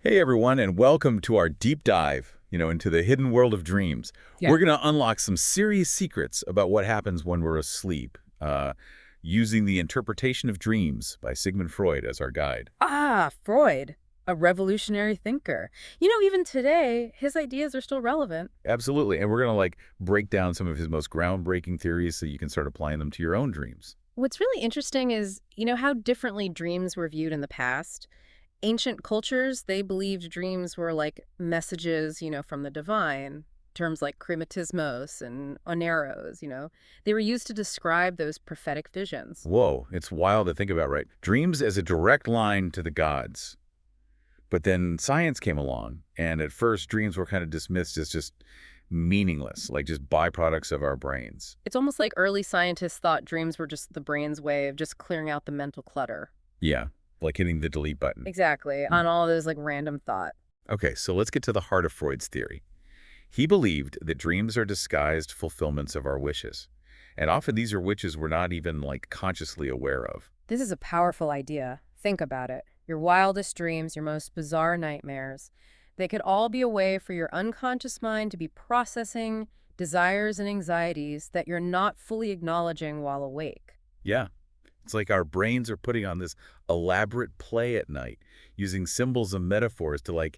Hey everyone, and welcome to our deep dive, into the hidden world of dreams. Yeah. We're going to unlock some serious secrets about what happens when we're asleep, using the interpretation of dreams by Sigmund Freud as our guide. Ah, Freud, a revolutionary thinker. Even today, his ideas are still relevant. Absolutely, and we're going to break down some of his most groundbreaking theories so you can start applying them to your own dreams. What's really interesting is, how differently dreams were viewed in the past. Ancient cultures, they believed dreams were like messages, from the divine. Terms like crematismos and oneros, they were used to describe those prophetic visions. Whoa, it's wild to think about, right? Dreams as a direct line to the gods. But then science came along, and at first dreams were kind of dismissed as just meaningless, like just byproducts of our brains. It's almost like early scientists thought dreams were just the brain's way of just clearing out the mental clutter. Yeah, like hitting the delete button. Exactly, Mm. on all those like random thought. Okay, so let's get to the heart of Freud's theory. He believed that dreams are disguised fulfillments of our wishes. And often these are wishes we're not even consciously aware of. This is a powerful idea. Think about it. Your wildest dreams, your most bizarre nightmares, they could all be a way for your unconscious mind to be processing desires and anxieties that you're not fully acknowledging while awake. Yeah, it's like our brains are putting on this elaborate play at night, using symbols and metaphors to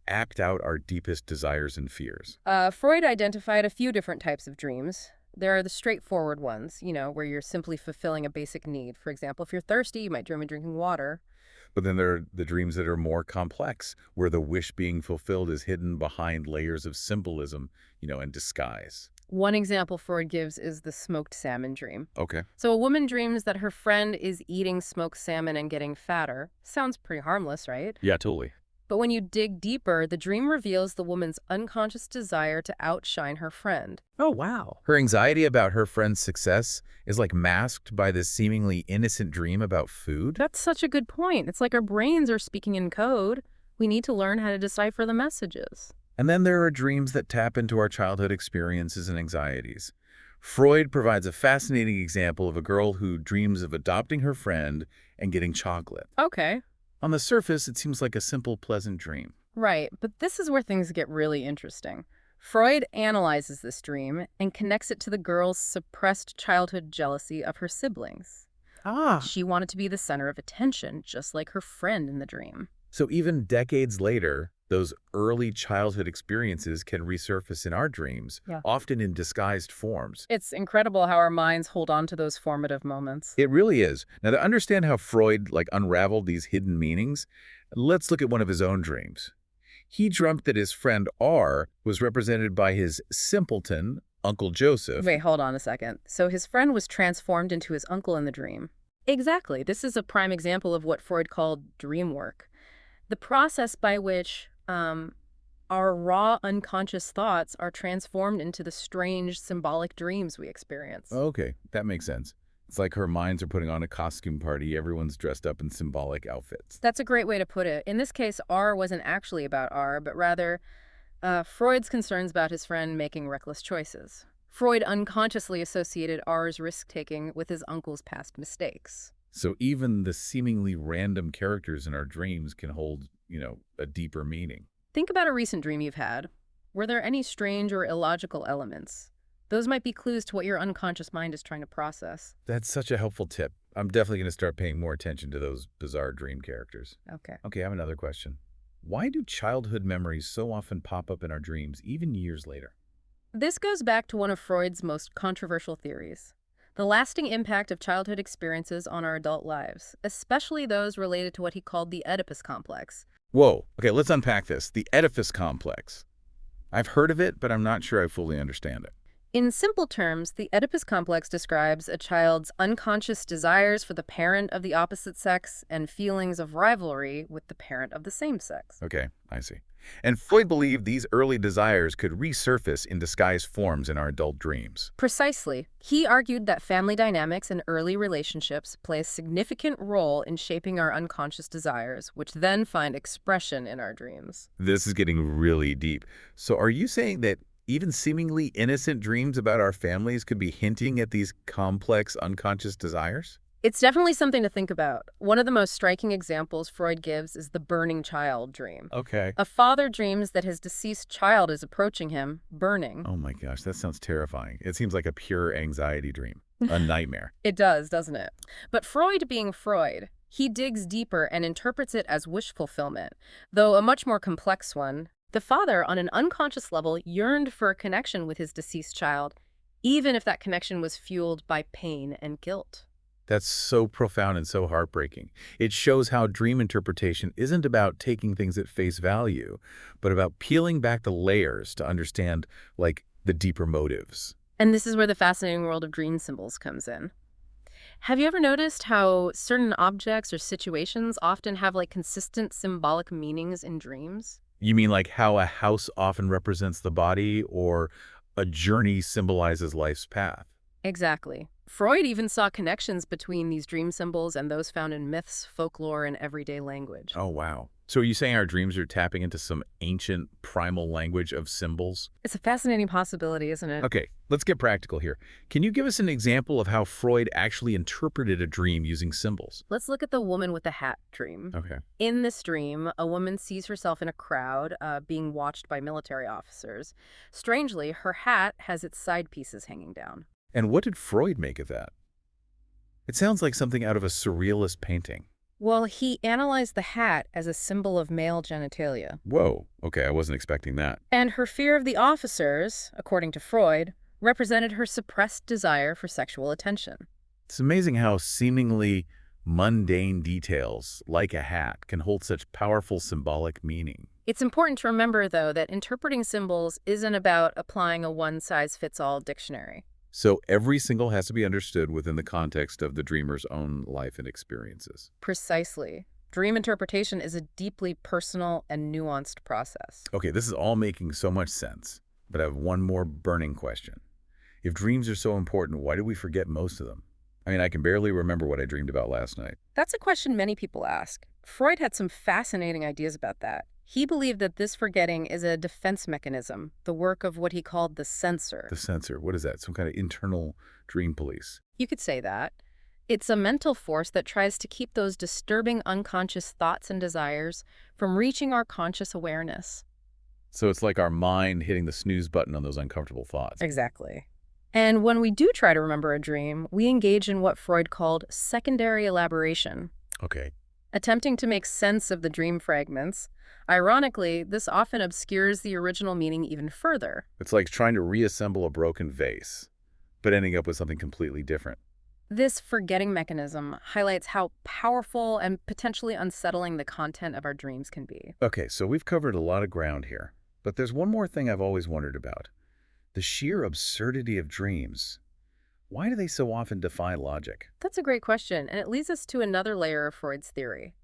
act out our deepest desires and fears. Freud identified a few different types of dreams. There are the straightforward ones, where you're simply fulfilling a basic need. For example, if you're thirsty, you might dream of drinking water. But then there are the dreams that are more complex, where the wish being fulfilled is hidden behind layers of symbolism, and disguise. One example Freud gives is the smoked salmon dream. Okay. So a woman dreams that her friend is eating smoked salmon and getting fatter. Sounds pretty harmless, right? Yeah, totally. But when you dig deeper, the dream reveals the woman's unconscious desire to outshine her friend. Oh, wow. Her anxiety about her friend's success is masked by this seemingly innocent dream about food. That's such a good point. It's like our brains are speaking in code. We need to learn how to decipher the messages. And then there are dreams that tap into our childhood experiences and anxieties. Freud provides a fascinating example of a girl who dreams of adopting her friend and getting chocolate. Okay. On the surface, it seems like a simple, pleasant dream. Right, but this is where things get really interesting. Freud analyzes this dream and connects it to the girl's suppressed childhood jealousy of her siblings. Ah. She wanted to be the center of attention, just like her friend in the dream. So even decades later, those early childhood experiences can resurface in our dreams, Yeah. often in disguised forms. It's incredible how our minds hold on to those formative moments. It really is. Now, to understand how Freud unraveled these hidden meanings, let's look at one of his own dreams. He dreamt that his friend R was represented by his simpleton, Uncle Joseph. Wait, hold on a second. So his friend was transformed into his uncle in the dream. Exactly. This is a prime example of what Freud called dream work. The process by which our raw unconscious thoughts are transformed into the strange symbolic dreams we experience. Okay, that makes sense. It's like her minds are putting on a costume party. Everyone's dressed up in symbolic outfits. That's a great way to put it. In this case, R wasn't actually about R, but rather Freud's concerns about his friend making reckless choices. Freud unconsciously associated R's risk-taking with his uncle's past mistakes. So even the seemingly random characters in our dreams can hold, a deeper meaning. Think about a recent dream you've had. Were there any strange or illogical elements? Those might be clues to what your unconscious mind is trying to process. That's such a helpful tip. I'm definitely going to start paying more attention to those bizarre dream characters. Okay. Okay, I have another question. Why do childhood memories so often pop up in our dreams, even years later? This goes back to one of Freud's most controversial theories: the lasting impact of childhood experiences on our adult lives, especially those related to what he called the Oedipus complex. Whoa. Okay, let's unpack this. The Oedipus complex. I've heard of it, but I'm not sure I fully understand it. In simple terms, the Oedipus complex describes a child's unconscious desires for the parent of the opposite sex and feelings of rivalry with the parent of the same sex. Okay, I see. And Freud believed these early desires could resurface in disguised forms in our adult dreams. Precisely. He argued that family dynamics and early relationships play a significant role in shaping our unconscious desires, which then find expression in our dreams. This is getting really deep. So are you saying that even seemingly innocent dreams about our families could be hinting at these complex unconscious desires? It's definitely something to think about. One of the most striking examples Freud gives is the burning child dream. Okay. A father dreams that his deceased child is approaching him, burning. Oh my gosh, that sounds terrifying. It seems like a pure anxiety dream, a nightmare. It does, doesn't it? But Freud being Freud, he digs deeper and interprets it as wish fulfillment, though a much more complex one. The father, on an unconscious level, yearned for a connection with his deceased child, even if that connection was fueled by pain and guilt. That's so profound and so heartbreaking. It shows how dream interpretation isn't about taking things at face value, but about peeling back the layers to understand, like, the deeper motives. And this is where the fascinating world of dream symbols comes in. Have you ever noticed how certain objects or situations often have like consistent symbolic meanings in dreams? You mean like how a house often represents the body or a journey symbolizes life's path? Exactly. Freud even saw connections between these dream symbols and those found in myths, folklore, and everyday language. Oh, wow. So are you saying our dreams are tapping into some ancient primal language of symbols? It's a fascinating possibility, isn't it? Okay, let's get practical here. Can you give us an example of how Freud actually interpreted a dream using symbols? Let's look at the woman with the hat dream. Okay. In this dream, a woman sees herself in a crowd being watched by military officers. Strangely, her hat has its side pieces hanging down. And what did Freud make of that? It sounds like something out of a surrealist painting. Well, he analyzed the hat as a symbol of male genitalia. Whoa, okay, I wasn't expecting that. And her fear of the officers, according to Freud, represented her suppressed desire for sexual attention. It's amazing how seemingly mundane details, like a hat, can hold such powerful symbolic meaning. It's important to remember, though, that interpreting symbols isn't about applying a one-size-fits-all dictionary. So every symbol has to be understood within the context of the dreamer's own life and experiences. Precisely. Dream interpretation is a deeply personal and nuanced process. Okay, this is all making so much sense, but I have one more burning question. If dreams are so important, why do we forget most of them? I mean, I can barely remember what I dreamed about last night. That's a question many people ask. Freud had some fascinating ideas about that. He believed that this forgetting is a defense mechanism, the work of what he called the censor. The censor, what is that? Some kind of internal dream police? You could say that. It's a mental force that tries to keep those disturbing unconscious thoughts and desires from reaching our conscious awareness. So it's like our mind hitting the snooze button on those uncomfortable thoughts. Exactly. And when we do try to remember a dream, we engage in what Freud called secondary elaboration, Okay. attempting to make sense of the dream fragments. Ironically, this often obscures the original meaning even further. It's like trying to reassemble a broken vase, but ending up with something completely different. This forgetting mechanism highlights how powerful and potentially unsettling the content of our dreams can be. Okay, so we've covered a lot of ground here, but there's one more thing I've always wondered about. The sheer absurdity of dreams. Why do they so often defy logic? That's a great question, and it leads us to another layer of Freud's theory.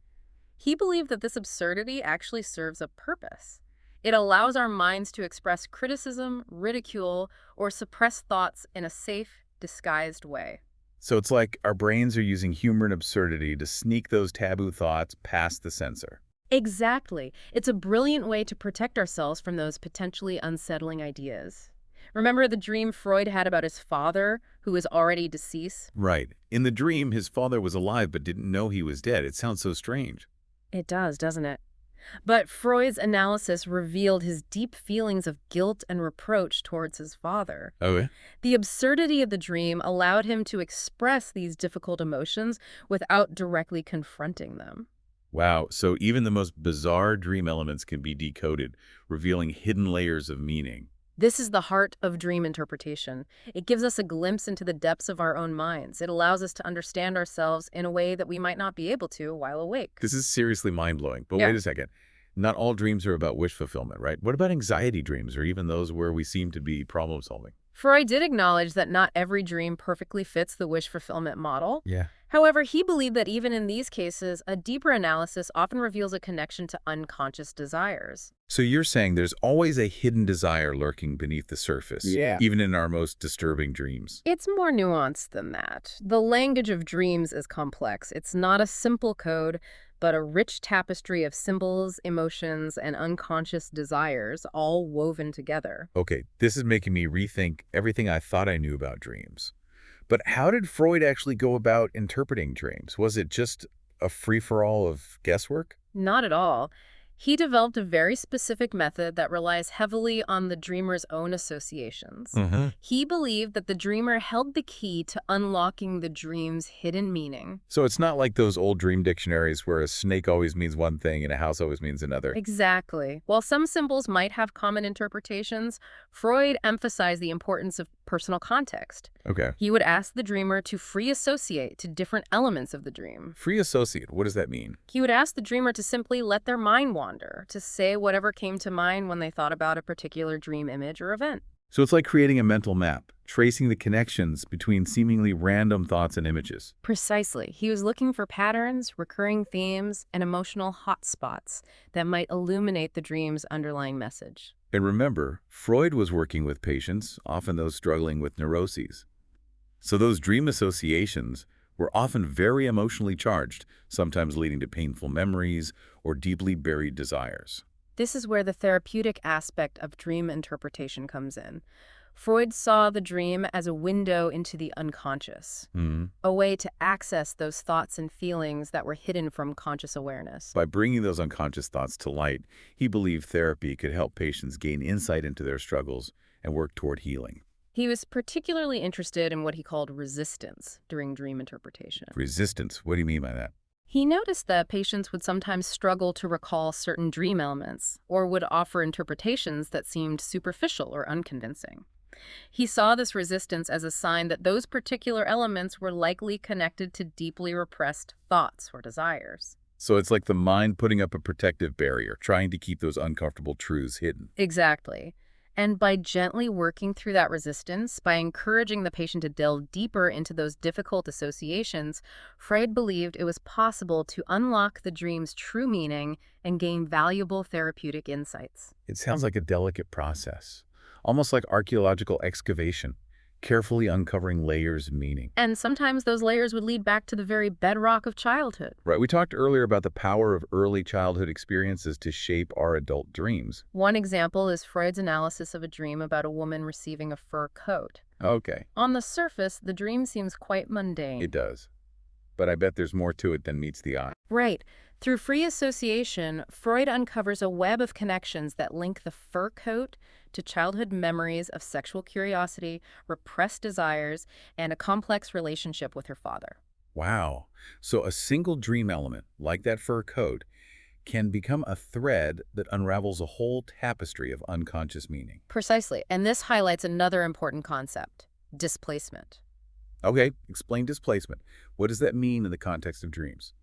He believed that this absurdity actually serves a purpose. It allows our minds to express criticism, ridicule, or suppress thoughts in a safe, disguised way. So it's like our brains are using humor and absurdity to sneak those taboo thoughts past the censor. Exactly. It's a brilliant way to protect ourselves from those potentially unsettling ideas. Remember the dream Freud had about his father, who was already deceased? Right. In the dream, his father was alive but didn't know he was dead. It sounds so strange. It does, doesn't it? But Freud's analysis revealed his deep feelings of guilt and reproach towards his father. Oh, yeah? The absurdity of the dream allowed him to express these difficult emotions without directly confronting them. Wow, so even the most bizarre dream elements can be decoded, revealing hidden layers of meaning. This is the heart of dream interpretation. It gives us a glimpse into the depths of our own minds. It allows us to understand ourselves in a way that we might not be able to while awake. This is seriously mind-blowing. But Yeah. wait a second. Not all dreams are about wish fulfillment, right? What about anxiety dreams, or even those where we seem to be problem-solving? Freud did acknowledge that not every dream perfectly fits the wish fulfillment model. Yeah. However, he believed that even in these cases, a deeper analysis often reveals a connection to unconscious desires. So you're saying there's always a hidden desire lurking beneath the surface, even in our most disturbing dreams. It's more nuanced than that. The language of dreams is complex. It's not a simple code, but a rich tapestry of symbols, emotions, and unconscious desires all woven together. Okay, this is making me rethink everything I thought I knew about dreams. But how did Freud actually go about interpreting dreams? Was it just a free-for-all of guesswork? Not at all. He developed a very specific method that relies heavily on the dreamer's own associations. Hmm. He believed that the dreamer held the key to unlocking the dream's hidden meaning. So it's not like those old dream dictionaries where a snake always means one thing and a house always means another. Exactly. While some symbols might have common interpretations, Freud emphasized the importance of personal context. Okay. He would ask the dreamer to free associate to different elements of the dream. Free associate, what does that mean? He would ask the dreamer to simply let their mind wander, to say whatever came to mind when they thought about a particular dream image or event. So it's like creating a mental map, tracing the connections between seemingly random thoughts and images. Precisely. He was looking for patterns, recurring themes, and emotional hotspots that might illuminate the dream's underlying message. And remember, Freud was working with patients, often those struggling with neuroses. So those dream associations were often very emotionally charged, sometimes leading to painful memories or deeply buried desires. This is where the therapeutic aspect of dream interpretation comes in. Freud saw the dream as a window into the unconscious, a way to access those thoughts and feelings that were hidden from conscious awareness. By bringing those unconscious thoughts to light, he believed therapy could help patients gain insight into their struggles and work toward healing. He was particularly interested in what he called resistance during dream interpretation. Resistance, what do you mean by that? He noticed that patients would sometimes struggle to recall certain dream elements, or would offer interpretations that seemed superficial or unconvincing. He saw this resistance as a sign that those particular elements were likely connected to deeply repressed thoughts or desires. So it's like the mind putting up a protective barrier, trying to keep those uncomfortable truths hidden. Exactly. And by gently working through that resistance, by encouraging the patient to delve deeper into those difficult associations, Freud believed it was possible to unlock the dream's true meaning and gain valuable therapeutic insights. It sounds like a delicate process, almost like archaeological excavation, carefully uncovering layers of meaning. And sometimes those layers would lead back to the very bedrock of childhood. Right, we talked earlier about the power of early childhood experiences to shape our adult dreams. One example is Freud's analysis of a dream about a woman receiving a fur coat. Okay, On the surface, the dream seems quite mundane. it does. But I bet there's more to it than meets the eye. Right. Through free association, Freud uncovers a web of connections that link the fur coat to childhood memories of sexual curiosity, repressed desires, and a complex relationship with her father. Wow. So a single dream element, like that fur coat, can become a thread that unravels a whole tapestry of unconscious meaning. Precisely. And this highlights another important concept: displacement. Okay, explain displacement. What does that mean in the context of dreams?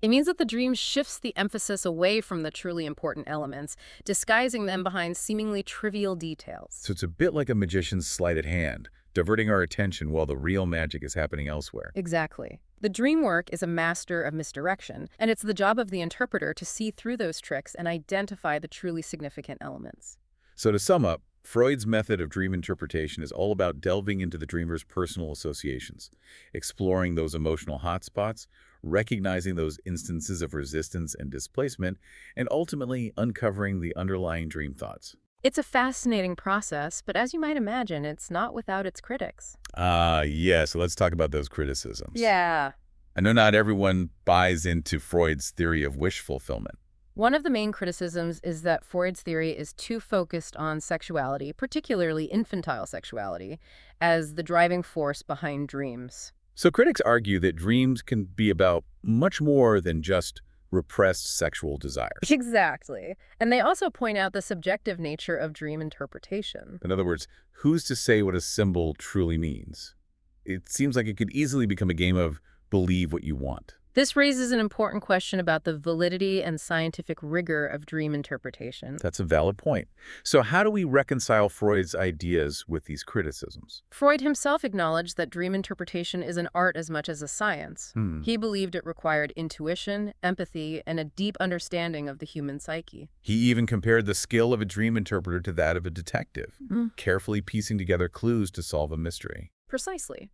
It means that the dream shifts the emphasis away from the truly important elements, disguising them behind seemingly trivial details. So it's a bit like a magician's sleight of hand, diverting our attention while the real magic is happening elsewhere. Exactly. The dream work is a master of misdirection, and it's the job of the interpreter to see through those tricks and identify the truly significant elements. So to sum up, Freud's method of dream interpretation is all about delving into the dreamer's personal associations, exploring those emotional hotspots, recognizing those instances of resistance and displacement, and ultimately uncovering the underlying dream thoughts. It's a fascinating process, but as you might imagine, it's not without its critics. Yeah, so let's talk about those criticisms. Yeah. I know not everyone buys into Freud's theory of wish fulfillment. One of the main criticisms is that Freud's theory is too focused on sexuality, particularly infantile sexuality, as the driving force behind dreams. So critics argue that dreams can be about much more than just repressed sexual desires. Exactly. And they also point out the subjective nature of dream interpretation. In other words, who's to say what a symbol truly means? It seems like it could easily become a game of believe what you want. This raises an important question about the validity and scientific rigor of dream interpretation. That's a valid point. So how do we reconcile Freud's ideas with these criticisms? Freud himself acknowledged that dream interpretation is an art as much as a science. He believed it required intuition, empathy, and a deep understanding of the human psyche. He even compared the skill of a dream interpreter to that of a detective, carefully piecing together clues to solve a mystery. Precisely.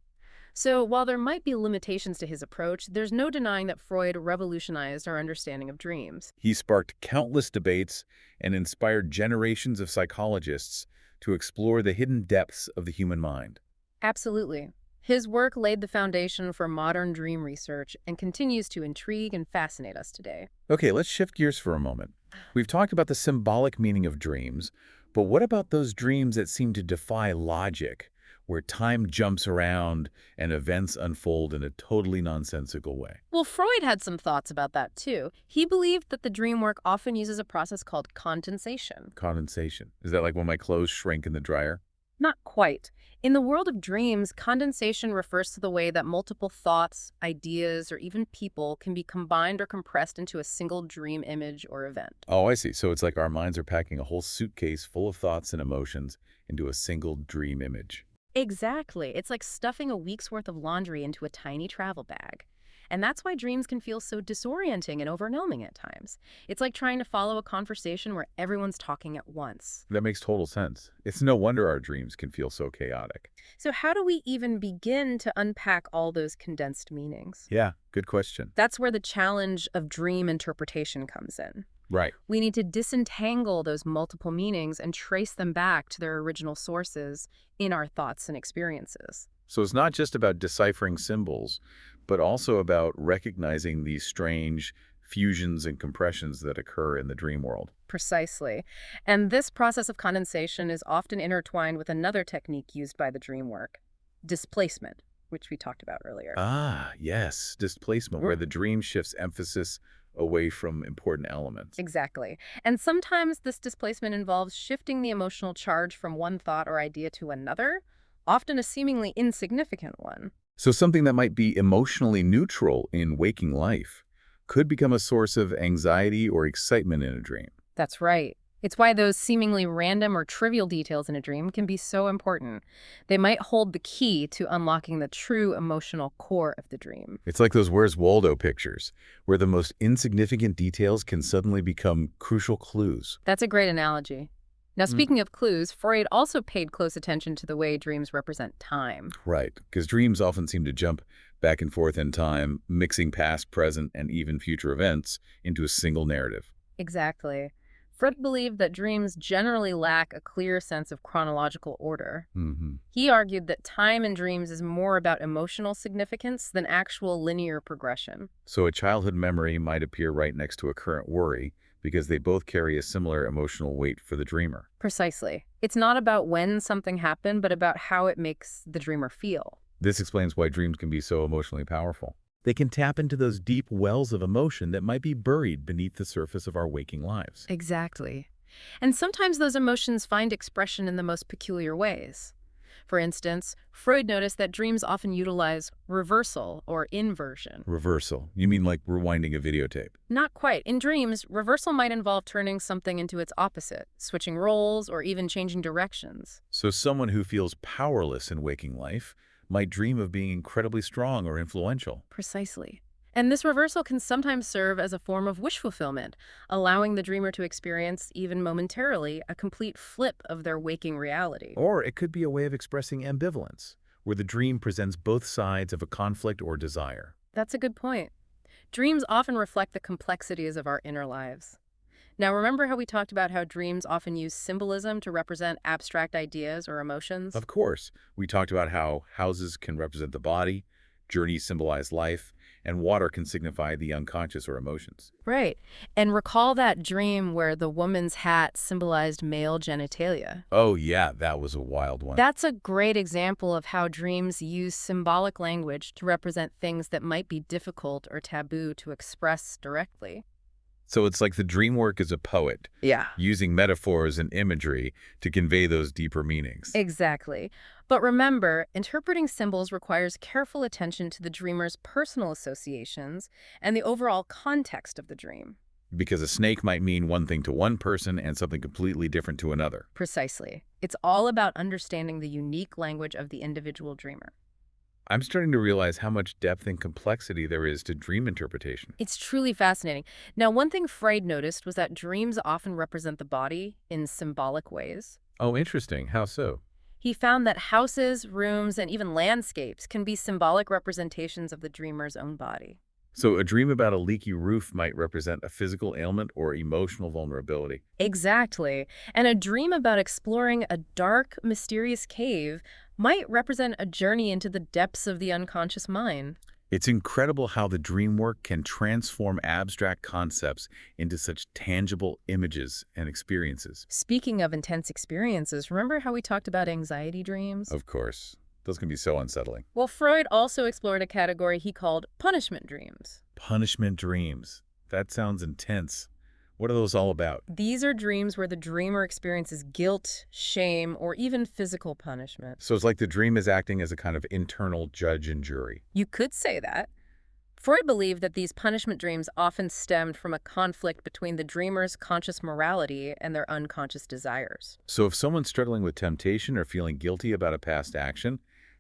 So while there might be limitations to his approach, there's no denying that Freud revolutionized our understanding of dreams. He sparked countless debates and inspired generations of psychologists to explore the hidden depths of the human mind. Absolutely. His work laid the foundation for modern dream research and continues to intrigue and fascinate us today. Okay, let's shift gears for a moment. We've talked about the symbolic meaning of dreams, but what about those dreams that seem to defy logic, where time jumps around and events unfold in a totally nonsensical way? Well, Freud had some thoughts about that too. He believed that the dream work often uses a process called condensation. Condensation. Is that like when my clothes shrink in the dryer? Not quite. In the world of dreams, condensation refers to the way that multiple thoughts, ideas, or even people can be combined or compressed into a single dream image or event. Oh, I see. So it's like our minds are packing a whole suitcase full of thoughts and emotions into a single dream image. Exactly. It's like stuffing a week's worth of laundry into a tiny travel bag. And that's why dreams can feel so disorienting and overwhelming at times. It's like trying to follow a conversation where everyone's talking at once. That makes total sense. It's no wonder our dreams can feel so chaotic. So how do we even begin to unpack all those condensed meanings? Yeah, good question. That's where the challenge of dream interpretation comes in. Right. We need to disentangle those multiple meanings and trace them back to their original sources in our thoughts and experiences. So it's not just about deciphering symbols, but also about recognizing these strange fusions and compressions that occur in the dream world. Precisely. And this process of condensation is often intertwined with another technique used by the dream work, displacement, which we talked about earlier. Ah, yes, displacement, where the dream shifts emphasis away from important elements. Exactly. And sometimes this displacement involves shifting the emotional charge from one thought or idea to another, often a seemingly insignificant one. So something that might be emotionally neutral in waking life could become a source of anxiety or excitement in a dream. That's right. It's why those seemingly random or trivial details in a dream can be so important. They might hold the key to unlocking the true emotional core of the dream. It's like those Where's Waldo pictures, where the most insignificant details can suddenly become crucial clues. That's a great analogy. Now, speaking of clues, Freud also paid close attention to the way dreams represent time. Right, because dreams often seem to jump back and forth in time, mixing past, present, and even future events into a single narrative. Exactly. Freud believed that dreams generally lack a clear sense of chronological order. He argued that time in dreams is more about emotional significance than actual linear progression. So a childhood memory might appear right next to a current worry because they both carry a similar emotional weight for the dreamer. Precisely. It's not about when something happened, but about how it makes the dreamer feel. This explains why dreams can be so emotionally powerful. They can tap into those deep wells of emotion that might be buried beneath the surface of our waking lives. Exactly. And sometimes those emotions find expression in the most peculiar ways. For instance, Freud noticed that dreams often utilize reversal or inversion. Reversal. You mean like rewinding a videotape? Not quite. In dreams, reversal might involve turning something into its opposite, switching roles, or even changing directions. So someone who feels powerless in waking life might dream of being incredibly strong or influential. Precisely. And this reversal can sometimes serve as a form of wish fulfillment, allowing the dreamer to experience, even momentarily, a complete flip of their waking reality. Or it could be a way of expressing ambivalence, where the dream presents both sides of a conflict or desire. That's a good point. Dreams often reflect the complexities of our inner lives. Now, remember how we talked about how dreams often use symbolism to represent abstract ideas or emotions? Of course, we talked about how houses can represent the body, journeys symbolize life, and water can signify the unconscious or emotions. Right. And recall that dream where the woman's hat symbolized male genitalia. Oh yeah, that was a wild one. That's a great example of how dreams use symbolic language to represent things that might be difficult or taboo to express directly. So it's like the dream work is a poet, Yeah. using metaphors and imagery to convey those deeper meanings. Exactly. But remember, interpreting symbols requires careful attention to the dreamer's personal associations and the overall context of the dream. Because a snake might mean one thing to one person and something completely different to another. Precisely. It's all about understanding the unique language of the individual dreamer. I'm starting to realize how much depth and complexity there is to dream interpretation. It's truly fascinating. Now, one thing Freud noticed was that dreams often represent the body in symbolic ways. Oh, interesting. How so? He found that houses, rooms, and even landscapes can be symbolic representations of the dreamer's own body. So a dream about a leaky roof might represent a physical ailment or emotional vulnerability. Exactly. And a dream about exploring a dark, mysterious cave might represent a journey into the depths of the unconscious mind. It's incredible how the dream work can transform abstract concepts into such tangible images and experiences. Speaking of intense experiences, remember how we talked about anxiety dreams? Of course, those can be so unsettling. Well, Freud also explored a category he called punishment dreams. Punishment dreams. That sounds intense. What are those all about? These are dreams where the dreamer experiences guilt, shame, or even physical punishment. So it's like the dream is acting as a kind of internal judge and jury. You could say that. Freud believed that these punishment dreams often stemmed from a conflict between the dreamer's conscious morality and their unconscious desires. So if someone's struggling with temptation or feeling guilty about a past action,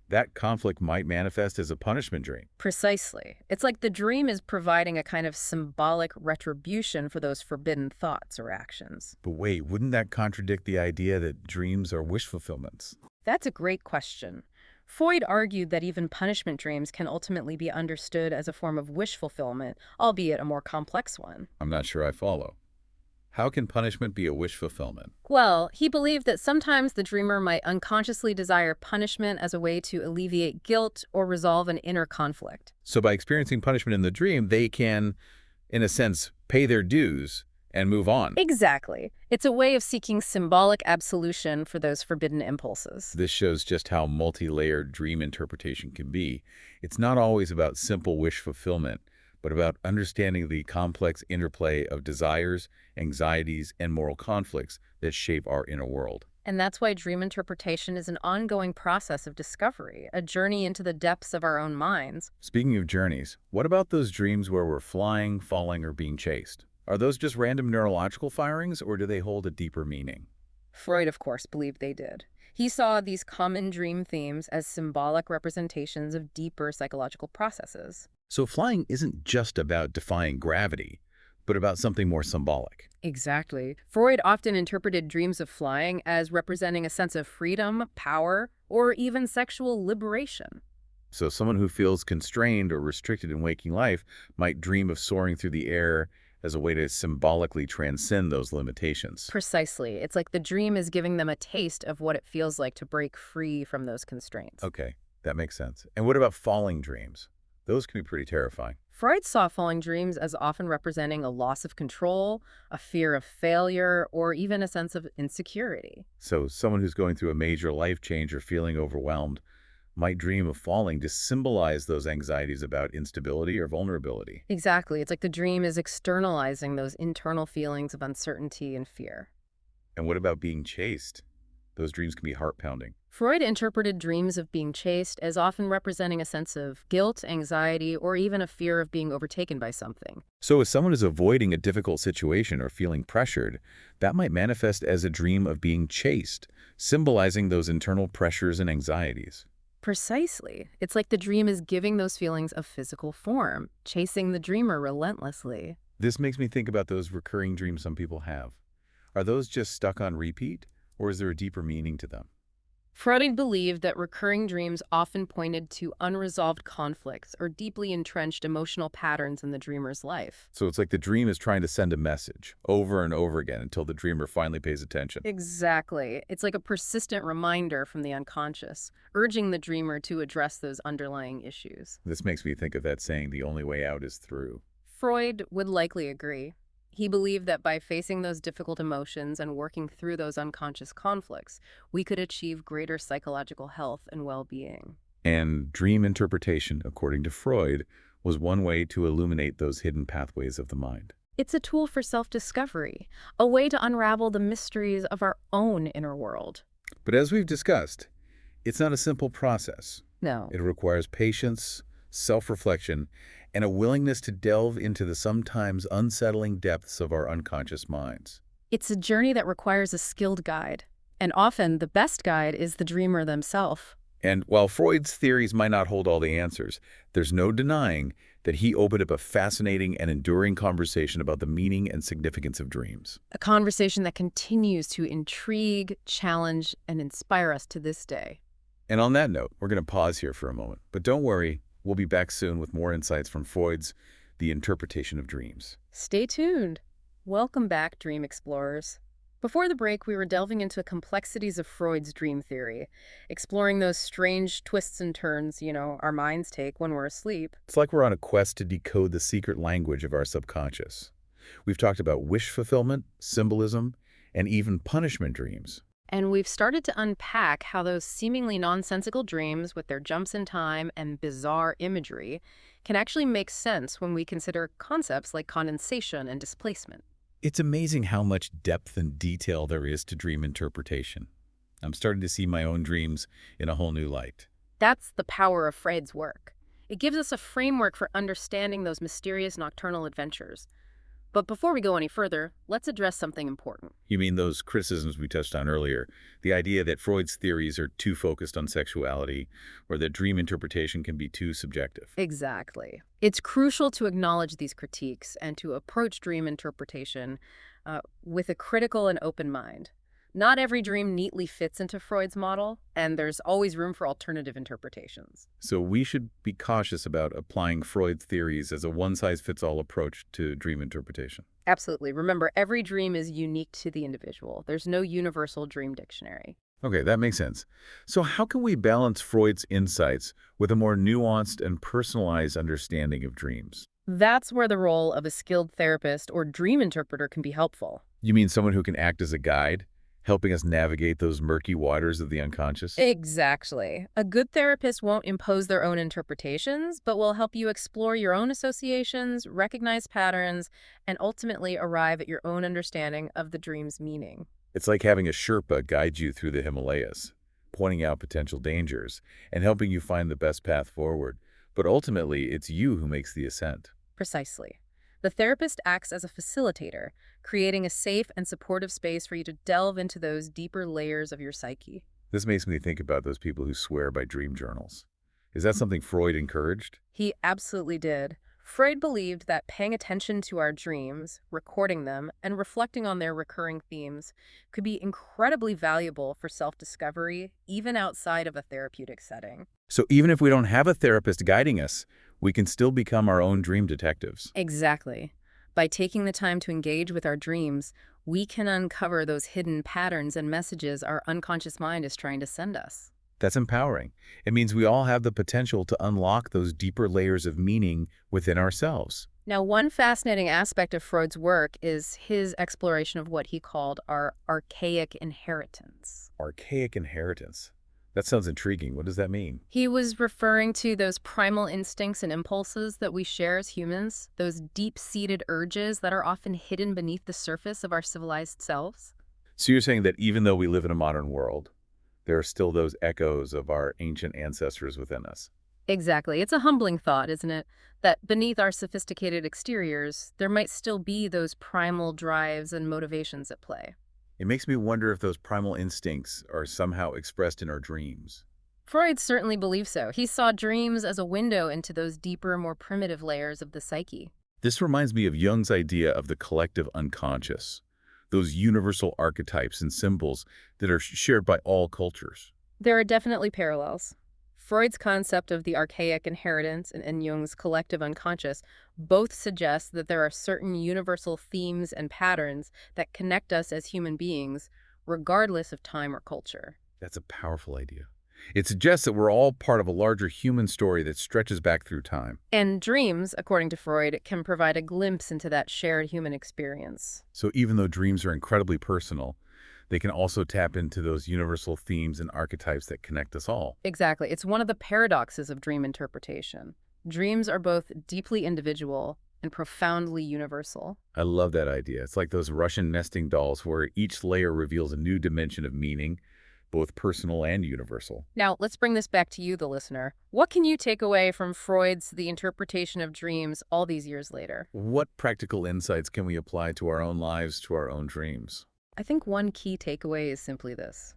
that conflict might manifest as a punishment dream. Precisely. It's like the dream is providing a kind of symbolic retribution for those forbidden thoughts or actions. But wait, wouldn't that contradict the idea that dreams are wish fulfillments? That's a great question. Freud argued that even punishment dreams can ultimately be understood as a form of wish fulfillment, albeit a more complex one. I'm not sure I follow. How can punishment be a wish fulfillment? Well, he believed that sometimes the dreamer might unconsciously desire punishment as a way to alleviate guilt or resolve an inner conflict. So by experiencing punishment in the dream, they can, in a sense, pay their dues and move on. Exactly. It's a way of seeking symbolic absolution for those forbidden impulses. This shows just how multi-layered dream interpretation can be. It's not always about simple wish fulfillment, but about understanding the complex interplay of desires, anxieties, and moral conflicts that shape our inner world. And that's why dream interpretation is an ongoing process of discovery, a journey into the depths of our own minds. Speaking of journeys, what about those dreams where we're flying, falling, or being chased? Are those just random neurological firings, or do they hold a deeper meaning? Freud, of course, believed they did. He saw these common dream themes as symbolic representations of deeper psychological processes. So flying isn't just about defying gravity, but about something more symbolic. Exactly. Freud often interpreted dreams of flying as representing a sense of freedom, power, or even sexual liberation. So someone who feels constrained or restricted in waking life might dream of soaring through the air as a way to symbolically transcend those limitations. Precisely. It's like the dream is giving them a taste of what it feels like to break free from those constraints. Okay, that makes sense. And what about falling dreams? Those can be pretty terrifying. Freud saw falling dreams as often representing a loss of control, a fear of failure, or even a sense of insecurity. So someone who's going through a major life change or feeling overwhelmed might dream of falling to symbolize those anxieties about instability or vulnerability. Exactly. It's like the dream is externalizing those internal feelings of uncertainty and fear. And what about being chased? Those dreams can be heart-pounding. Freud interpreted dreams of being chased as often representing a sense of guilt, anxiety, or even a fear of being overtaken by something. So if someone is avoiding a difficult situation or feeling pressured, that might manifest as a dream of being chased, symbolizing those internal pressures and anxieties. Precisely. It's like the dream is giving those feelings a physical form, chasing the dreamer relentlessly. This makes me think about those recurring dreams some people have. Are those just stuck on repeat, or is there a deeper meaning to them? Freud believed that recurring dreams often pointed to unresolved conflicts or deeply entrenched emotional patterns in the dreamer's life. So it's like the dream is trying to send a message over and over again until the dreamer finally pays attention. Exactly. It's like a persistent reminder from the unconscious, urging the dreamer to address those underlying issues. This makes me think of that saying, the only way out is through. Freud would likely agree. He believed that by facing those difficult emotions and working through those unconscious conflicts, we could achieve greater psychological health and well-being. And dream interpretation, according to Freud, was one way to illuminate those hidden pathways of the mind. It's a tool for self-discovery, a way to unravel the mysteries of our own inner world. But as we've discussed, it's not a simple process. No. It requires patience, self-reflection, and a willingness to delve into the sometimes unsettling depths of our unconscious minds. It's a journey that requires a skilled guide, and often the best guide is the dreamer themselves. And while Freud's theories might not hold all the answers, there's no denying that he opened up a fascinating and enduring conversation about the meaning and significance of dreams. A conversation that continues to intrigue, challenge, and inspire us to this day. And on that note, we're going to pause here for a moment. But don't worry, we'll be back soon with more insights from Freud's The Interpretation of Dreams. Stay tuned. Welcome back, Dream Explorers. Before the break, we were delving into complexities of Freud's dream theory, exploring those strange twists and turns, our minds take when we're asleep. It's like we're on a quest to decode the secret language of our subconscious. We've talked about wish fulfillment, symbolism, and even punishment dreams. And we've started to unpack how those seemingly nonsensical dreams, with their jumps in time and bizarre imagery, can actually make sense when we consider concepts like condensation and displacement. It's amazing how much depth and detail there is to dream interpretation. I'm starting to see my own dreams in a whole new light. That's the power of Freud's work. It gives us a framework for understanding those mysterious nocturnal adventures. But before we go any further, let's address something important. You mean those criticisms we touched on earlier? The idea that Freud's theories are too focused on sexuality, or that dream interpretation can be too subjective. Exactly. It's crucial to acknowledge these critiques and to approach dream interpretation with a critical and open mind. Not every dream neatly fits into Freud's model, and there's always room for alternative interpretations. So we should be cautious about applying Freud's theories as a one-size-fits-all approach to dream interpretation. Absolutely. Remember, every dream is unique to the individual. There's no universal dream dictionary. Okay, that makes sense. So how can we balance Freud's insights with a more nuanced and personalized understanding of dreams? That's where the role of a skilled therapist or dream interpreter can be helpful. You mean someone who can act as a guide, helping us navigate those murky waters of the unconscious? Exactly. A good therapist won't impose their own interpretations, but will help you explore your own associations, recognize patterns, and ultimately arrive at your own understanding of the dream's meaning. It's like having a Sherpa guide you through the Himalayas, pointing out potential dangers and helping you find the best path forward. But ultimately, it's you who makes the ascent. Precisely. The therapist acts as a facilitator, creating a safe and supportive space for you to delve into those deeper layers of your psyche. This makes me think about those people who swear by dream journals. Is that something Freud encouraged? He absolutely did. Freud believed that paying attention to our dreams, recording them, and reflecting on their recurring themes could be incredibly valuable for self-discovery, even outside of a therapeutic setting. So even if we don't have a therapist guiding us, we can still become our own dream detectives. Exactly. By taking the time to engage with our dreams, we can uncover those hidden patterns and messages our unconscious mind is trying to send us. That's empowering. It means we all have the potential to unlock those deeper layers of meaning within ourselves. Now, one fascinating aspect of Freud's work is his exploration of what he called our archaic inheritance. Archaic inheritance. That sounds intriguing. What does that mean? He was referring to those primal instincts and impulses that we share as humans, those deep-seated urges that are often hidden beneath the surface of our civilized selves. So you're saying that even though we live in a modern world, there are still those echoes of our ancient ancestors within us. Exactly. It's a humbling thought, isn't it? That beneath our sophisticated exteriors, there might still be those primal drives and motivations at play. It makes me wonder if those primal instincts are somehow expressed in our dreams. Freud certainly believed so. He saw dreams as a window into those deeper, more primitive layers of the psyche. This reminds me of Jung's idea of the collective unconscious, those universal archetypes and symbols that are shared by all cultures. There are definitely parallels. Freud's concept of the archaic inheritance and Jung's collective unconscious both suggest that there are certain universal themes and patterns that connect us as human beings, regardless of time or culture. That's a powerful idea. It suggests that we're all part of a larger human story that stretches back through time. And dreams, according to Freud, can provide a glimpse into that shared human experience. So even though dreams are incredibly personal, they can also tap into those universal themes and archetypes that connect us all. Exactly. It's one of the paradoxes of dream interpretation. Dreams are both deeply individual and profoundly universal. I love that idea. It's like those Russian nesting dolls where each layer reveals a new dimension of meaning, both personal and universal. Now, let's bring this back to you, the listener. What can you take away from Freud's The Interpretation of Dreams all these years later? What practical insights can we apply to our own lives, to our own dreams? I think one key takeaway is simply this.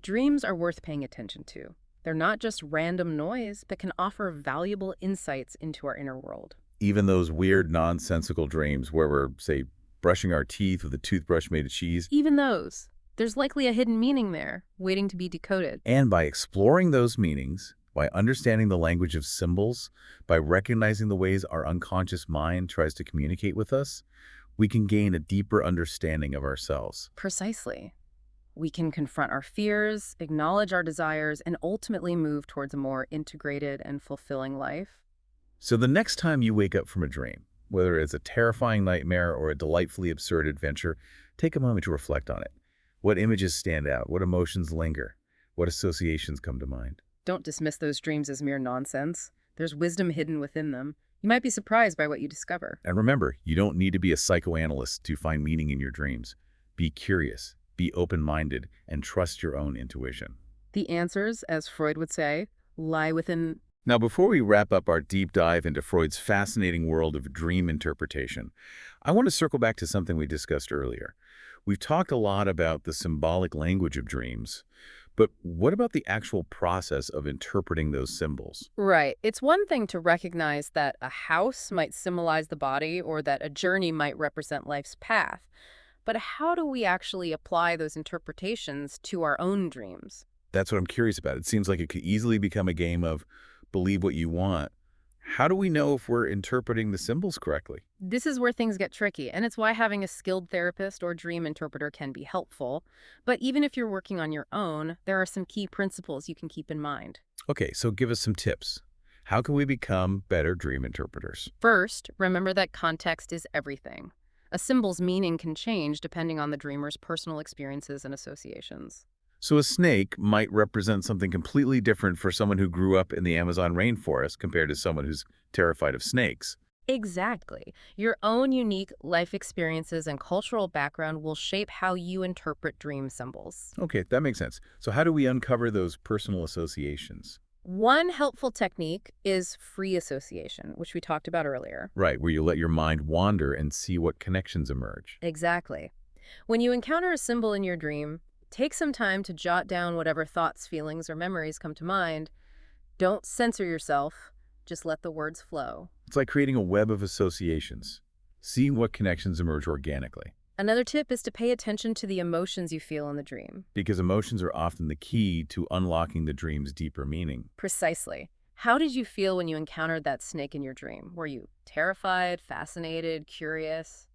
Dreams are worth paying attention to. They're not just random noise, but can offer valuable insights into our inner world. Even those weird, nonsensical dreams where we're, say, brushing our teeth with a toothbrush made of cheese. Even those. There's likely a hidden meaning there, waiting to be decoded. And by exploring those meanings, by understanding the language of symbols, by recognizing the ways our unconscious mind tries to communicate with us, we can gain a deeper understanding of ourselves. Precisely. We can confront our fears, acknowledge our desires, and ultimately move towards a more integrated and fulfilling life. So the next time you wake up from a dream, whether it's a terrifying nightmare or a delightfully absurd adventure, take a moment to reflect on it. What images stand out? What emotions linger? What associations come to mind? Don't dismiss those dreams as mere nonsense. There's wisdom hidden within them. You might be surprised by what you discover. And remember, you don't need to be a psychoanalyst to find meaning in your dreams. Be curious, be open-minded, and trust your own intuition. The answers, as Freud would say, lie within. Now, before we wrap up our deep dive into Freud's fascinating world of dream interpretation, I want to circle back to something we discussed earlier. We've talked a lot about the symbolic language of dreams, but what about the actual process of interpreting those symbols? Right. It's one thing to recognize that a house might symbolize the body or that a journey might represent life's path. But how do we actually apply those interpretations to our own dreams? That's what I'm curious about. It seems like it could easily become a game of believe what you want. How do we know if we're interpreting the symbols correctly? This is where things get tricky, and it's why having a skilled therapist or dream interpreter can be helpful. But even if you're working on your own, there are some key principles you can keep in mind. Okay, so give us some tips. How can we become better dream interpreters? First, remember that context is everything. A symbol's meaning can change depending on the dreamer's personal experiences and associations. So a snake might represent something completely different for someone who grew up in the Amazon rainforest compared to someone who's terrified of snakes. Exactly. Your own unique life experiences and cultural background will shape how you interpret dream symbols. Okay, that makes sense. So how do we uncover those personal associations? One helpful technique is free association, which we talked about earlier. Right, where you let your mind wander and see what connections emerge. Exactly. When you encounter a symbol in your dream, take some time to jot down whatever thoughts, feelings, or memories come to mind. Don't censor yourself. Just let the words flow. It's like creating a web of associations, seeing what connections emerge organically. Another tip is to pay attention to the emotions you feel in the dream. Because emotions are often the key to unlocking the dream's deeper meaning. Precisely. How did you feel when you encountered that snake in your dream? Were you terrified, fascinated, curious?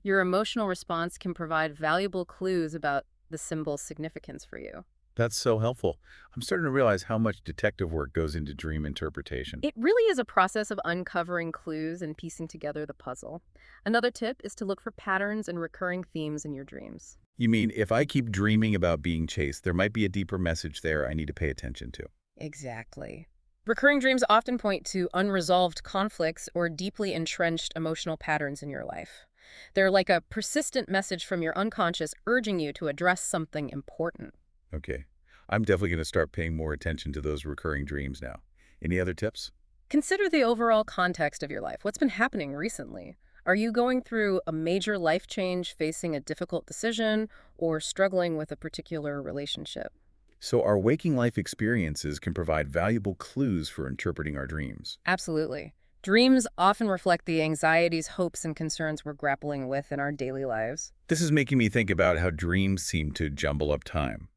Your emotional response can provide valuable clues about the symbol's significance for you. That's so helpful. I'm starting to realize how much detective work goes into dream interpretation. It really is a process of uncovering clues and piecing together the puzzle. Another tip is to look for patterns and recurring themes in your dreams. You mean if I keep dreaming about being chased, there might be a deeper message there I need to pay attention to. Exactly. Recurring dreams often point to unresolved conflicts or deeply entrenched emotional patterns in your life. They're like a persistent message from your unconscious urging you to address something important. Okay. I'm definitely going to start paying more attention to those recurring dreams now. Any other tips? Consider the overall context of your life. What's been happening recently? Are you going through a major life change, facing a difficult decision, or struggling with a particular relationship? So our waking life experiences can provide valuable clues for interpreting our dreams. Absolutely. Dreams often reflect the anxieties, hopes, and concerns we're grappling with in our daily lives. This is making me think about how dreams seem to jumble up time.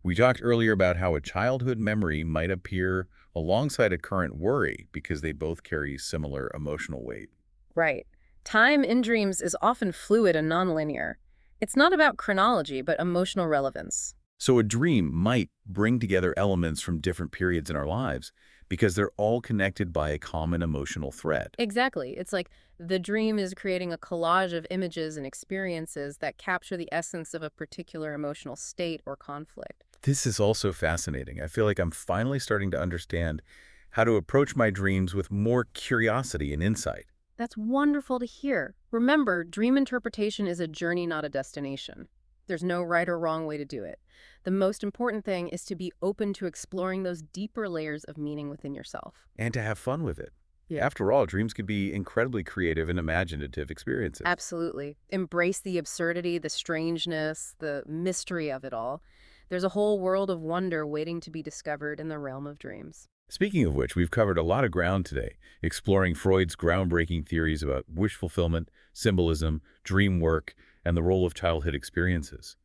We talked earlier about how a childhood memory might appear alongside a current worry because they both carry similar emotional weight. Right. Time in dreams is often fluid and nonlinear. It's not about chronology, but emotional relevance. So a dream might bring together elements from different periods in our lives because they're all connected by a common emotional thread. Exactly. It's like the dream is creating a collage of images and experiences that capture the essence of a particular emotional state or conflict. This is also fascinating. I feel like I'm finally starting to understand how to approach my dreams with more curiosity and insight. That's wonderful to hear. Remember, dream interpretation is a journey, not a destination. There's no right or wrong way to do it. The most important thing is to be open to exploring those deeper layers of meaning within yourself. And to have fun with it. Yeah. After all, dreams can be incredibly creative and imaginative experiences. Absolutely. Embrace the absurdity, the strangeness, the mystery of it all. There's a whole world of wonder waiting to be discovered in the realm of dreams. Speaking of which, we've covered a lot of ground today, exploring Freud's groundbreaking theories about wish fulfillment, symbolism, dream work, and the role of childhood experiences.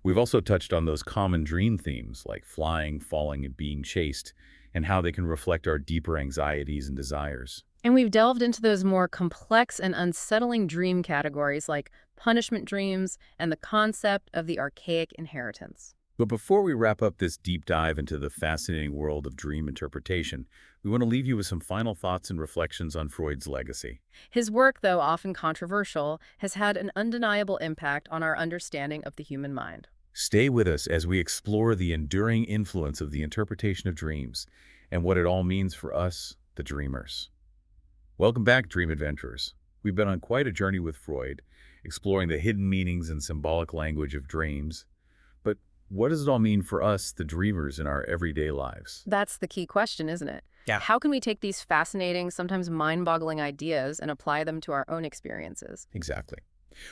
We've also touched on those common dream themes like flying, falling, and being chased, and how they can reflect our deeper anxieties and desires. And we've delved into those more complex and unsettling dream categories like punishment dreams and the concept of the archaic inheritance. But before we wrap up this deep dive into the fascinating world of dream interpretation, we want to leave you with some final thoughts and reflections on Freud's legacy. His work, though often controversial, has had an undeniable impact on our understanding of the human mind. Stay with us as we explore the enduring influence of the interpretation of dreams and what it all means for us, the dreamers. Welcome back, Dream Adventurers. We've been on quite a journey with Freud, exploring the hidden meanings and symbolic language of dreams. But what does it all mean for us, the dreamers, in our everyday lives? That's the key question, isn't it? Yeah. How can we take these fascinating, sometimes mind-boggling ideas and apply them to our own experiences? Exactly.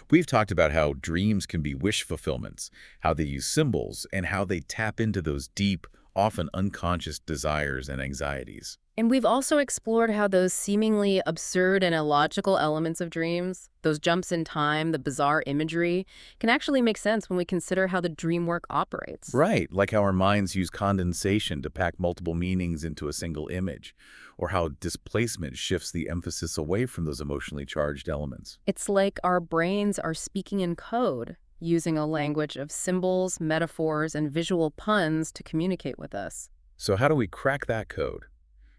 We've talked about how dreams can be wish fulfillments, how they use symbols, and how they tap into those deep, often unconscious desires and anxieties. And we've also explored how those seemingly absurd and illogical elements of dreams, those jumps in time, the bizarre imagery, can actually make sense when we consider how the dream work operates. Right, like how our minds use condensation to pack multiple meanings into a single image, or how displacement shifts the emphasis away from those emotionally charged elements. It's like our brains are speaking in code, using a language of symbols, metaphors, and visual puns to communicate with us. So how do we crack that code?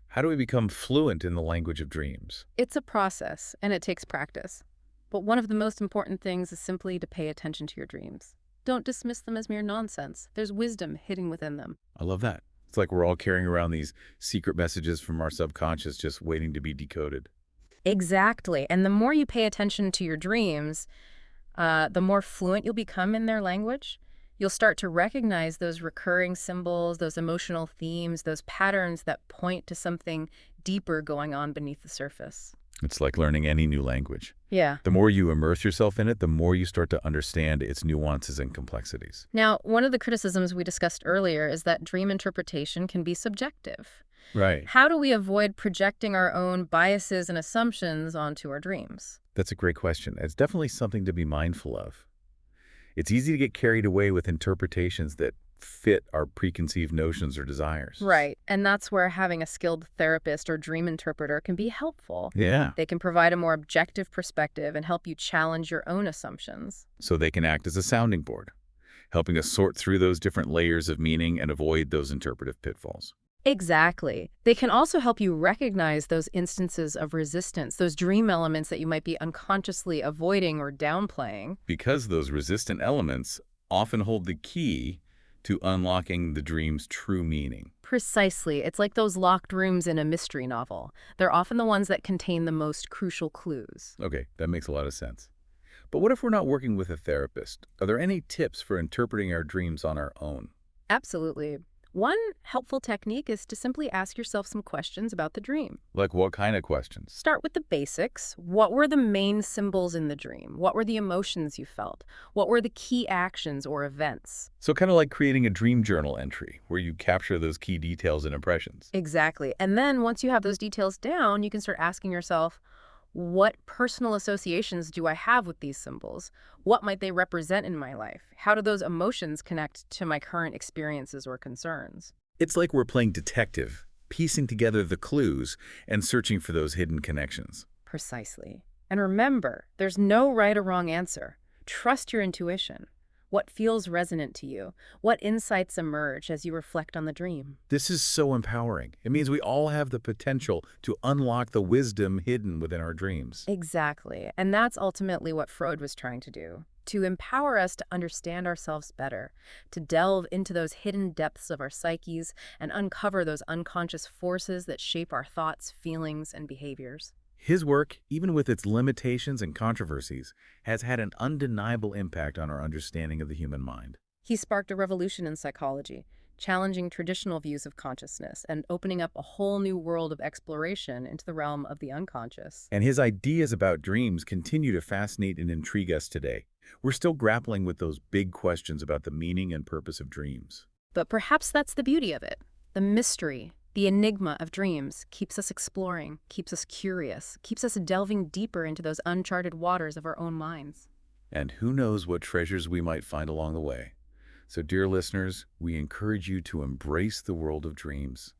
How do we become fluent in the language of dreams? It's a process, and it takes practice. But one of the most important things is simply to pay attention to your dreams. Don't dismiss them as mere nonsense. There's wisdom hidden within them. I love that. It's like we're all carrying around these secret messages from our subconscious just waiting to be decoded. Exactly. And the more you pay attention to your dreams, the more fluent you'll become in their language. You'll start to recognize those recurring symbols, those emotional themes, those patterns that point to something deeper going on beneath the surface. It's like learning any new language. Yeah. The more you immerse yourself in it, the more you start to understand its nuances and complexities. Now, one of the criticisms we discussed earlier is that dream interpretation can be subjective. Right. How do we avoid projecting our own biases and assumptions onto our dreams? That's a great question. It's definitely something to be mindful of. It's easy to get carried away with interpretations that fit our preconceived notions or desires. Right. And that's where having a skilled therapist or dream interpreter can be helpful. Yeah. They can provide a more objective perspective and help you challenge your own assumptions. So they can act as a sounding board, helping us sort through those different layers of meaning and avoid those interpretive pitfalls. Exactly. They can also help you recognize those instances of resistance, those dream elements that you might be unconsciously avoiding or downplaying. Because those resistant elements often hold the key to unlocking the dream's true meaning. Precisely. It's like those locked rooms in a mystery novel. They're often the ones that contain the most crucial clues. Okay, that makes a lot of sense. But what if we're not working with a therapist? Are there any tips for interpreting our dreams on our own? Absolutely. One helpful technique is to simply ask yourself some questions about the dream. Like what kind of questions? Start with the basics. What were the main symbols in the dream? What were the emotions you felt? What were the key actions or events? So kind of like creating a dream journal entry where you capture those key details and impressions. Exactly. And then once you have those details down, you can start asking yourself, what personal associations do I have with these symbols? What might they represent in my life? How do those emotions connect to my current experiences or concerns? It's like we're playing detective, piecing together the clues and searching for those hidden connections. Precisely. And remember, there's no right or wrong answer. Trust your intuition. What feels resonant to you? What insights emerge as you reflect on the dream? This is so empowering. It means we all have the potential to unlock the wisdom hidden within our dreams. Exactly. And that's ultimately what Freud was trying to do. To empower us to understand ourselves better, to delve into those hidden depths of our psyches and uncover those unconscious forces that shape our thoughts, feelings, and behaviors. His work, even with its limitations and controversies, has had an undeniable impact on our understanding of the human mind. He sparked a revolution in psychology, challenging traditional views of consciousness and opening up a whole new world of exploration into the realm of the unconscious. And his ideas about dreams continue to fascinate and intrigue us today. We're still grappling with those big questions about the meaning and purpose of dreams. But perhaps that's the beauty of it. The mystery, the enigma of dreams keeps us exploring, keeps us curious, keeps us delving deeper into those uncharted waters of our own minds. And who knows what treasures we might find along the way. So, dear listeners, we encourage you to embrace the world of dreams.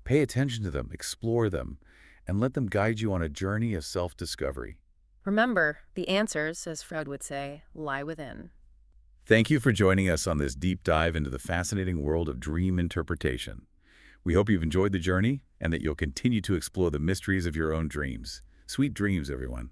Pay attention to them, explore them, and let them guide you on a journey of self-discovery. Remember, the answers, as Freud would say, lie within. Thank you for joining us on this deep dive into the fascinating world of dream interpretation. We hope you've enjoyed the journey and that you'll continue to explore the mysteries of your own dreams. Sweet dreams, everyone.